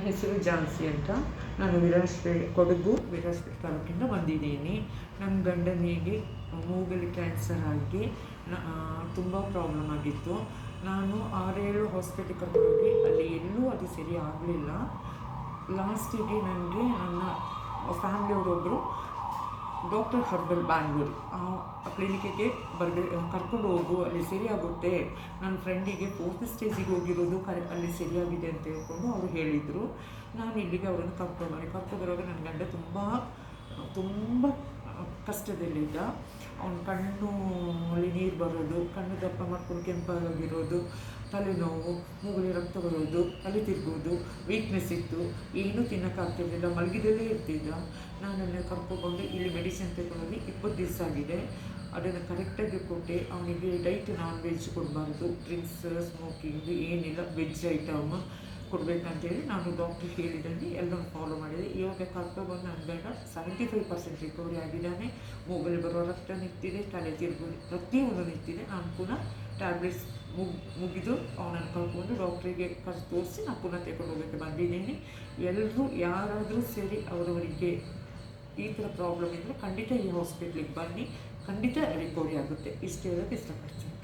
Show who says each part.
Speaker 1: ಹೆಸರು ಝಾನ್ಸಿ ಅಂತ. ನಾನು ಕೊಡಗು ವಿರಾಜಪೇಟೆ ತಾಲೂಕಿಂದ ಬಂದಿದ್ದೀನಿ. ನನ್ನ ಗಂಡನಿಗೆ ಮೂಗಲ್ಲಿ ಕ್ಯಾನ್ಸರ್ ಆಗಿ ತುಂಬ ಪ್ರಾಬ್ಲಮ್ ಆಗಿತ್ತು. ನಾನು 6-7 ಹಾಸ್ಪಿಟ್ಲಿಗೆ ಕರ್ಕೊಂಡೋಗಿ ಅಲ್ಲಿ ಎಲ್ಲೂ ಅದು ಸರಿ ಆಗಲಿಲ್ಲ. ಲಾಸ್ಟಿಗೆ ನನಗೆ ನನ್ನ ಫ್ಯಾಮಿಲಿಯವರೊಬ್ಬರು ಡಾಕ್ಟರ್ ಹರ್ಬಲ್ ಬ್ಯಾಂಗ್ಳೂರು ಆ ಕ್ಲಿನಿಕ್ಕಿಗೆ ಕರ್ಕೊಂಡು ಹೋಗು, ಅಲ್ಲಿ ಸರಿಯಾಗುತ್ತೆ. ನನ್ನ ಫ್ರೆಂಡಿಗೆ 4th ಸ್ಟೇಜಿಗೆ ಹೋಗಿರೋದು ಅಲ್ಲಿ ಸರಿಯಾಗಿದೆ ಅಂತ ಹೇಳ್ಕೊಂಡು ಅವರು ಹೇಳಿದರು. ನಾನು ಇಲ್ಲಿಗೆ ಅವರನ್ನು ಕರ್ಕೊಂಡ್ಬರುವಾಗ ನನ್ನ ಗಂಡ ತುಂಬ ಕಷ್ಟದಲ್ಲಿದ್ದ. ಅವನ ಕಣ್ಣು ಅಲ್ಲಿ ನೀರು ಬರೋದು, ಕಣ್ಣು ದಪ್ಪ ಮಾಡ್ಕೊಂಡು ಕೆಂಪಾಗಿರೋದು, ತಲೆನೋವು, ಮೂಗಲಿ ರಕ್ತ ಬರೋದು, ತಲೆ ತಿರುಗೋದು, ವೀಕ್ನೆಸ್ ಇತ್ತು, ಏನೂ ತಿನ್ನೋಕ್ಕಾಗ್ತಿರ್ಲಿಲ್ಲ, ಮಲಗಿದಲ್ಲೇ ಇರ್ತಿದ್ದ. ನಾನನ್ನು ಕರ್ಕೊಂಡು ಇಲ್ಲಿ ಮೆಡಿಸಿನ್ ತಗೊಂಡೋಗಿ 20 ದಿವಸ ಆಗಿದೆ. ಅದನ್ನು ಕರೆಕ್ಟಾಗಿ ಕೊಟ್ಟೆ. ಅವನಿಗೆ ಡೈಟ್ ನಾನ್ ವೆಜ್ ಕೊಡಬಾರ್ದು, ಡ್ರಿಂಕ್ಸ್ ಸ್ಮೋಕಿಂಗ್ ಏನಿಲ್ಲ, ವೆಜ್ ಐಟಮ್ ಕೊಡಬೇಕಂತೇಳಿ ನಾನು ಡಾಕ್ಟ್ರ್ ಹೇಳಿದಂಗೆ ಎಲ್ಲರೂ ಫಾಲೋ ಮಾಡಿದೆ. ಇವಾಗ ಕರ್ಕೊಬಂದು ನನ್ನ ಗಂಡ 75% ರಿಕವರಿ ಆಗಿದ್ದಾನೆ. ಮೂಗಲ್ಲಿ ಬರೋ ರಕ್ತ ನಿಂತಿದೆ, ತಲೆ ತಿರುಗೋದು ಪ್ರತಿಯೊಂದು ನಿಂತಿದೆ. ನಾನು ಪುನಃ ಟ್ಯಾಬ್ಲೆಟ್ಸ್ ಮುಗಿದು ಅವನನ್ನು ಕರ್ಕೊಂಡು ಡಾಕ್ಟ್ರಿಗೆ ತೋರಿಸಿ ನಾನು ಪುನಃ ತಗೊಂಡು ಹೋಗೋಕ್ಕೆ ಬಂದಿದ್ದೀನಿ. ಎಲ್ಲರೂ ಯಾರಾದರೂ ಸರಿ ಅವರವರಿಗೆ ಈ ಥರ ಪ್ರಾಬ್ಲಮ್ ಇದ್ದರೆ ಖಂಡಿತ ಈ ಹಾಸ್ಪಿಟ್ಲಿಗೆ ಬನ್ನಿ, ಖಂಡಿತ ರಿಕವರಿ ಆಗುತ್ತೆ. ಇಷ್ಟು ಹೇಳೋಕ್ಕೆ ಇಷ್ಟಪಡ್ತೀನಿ.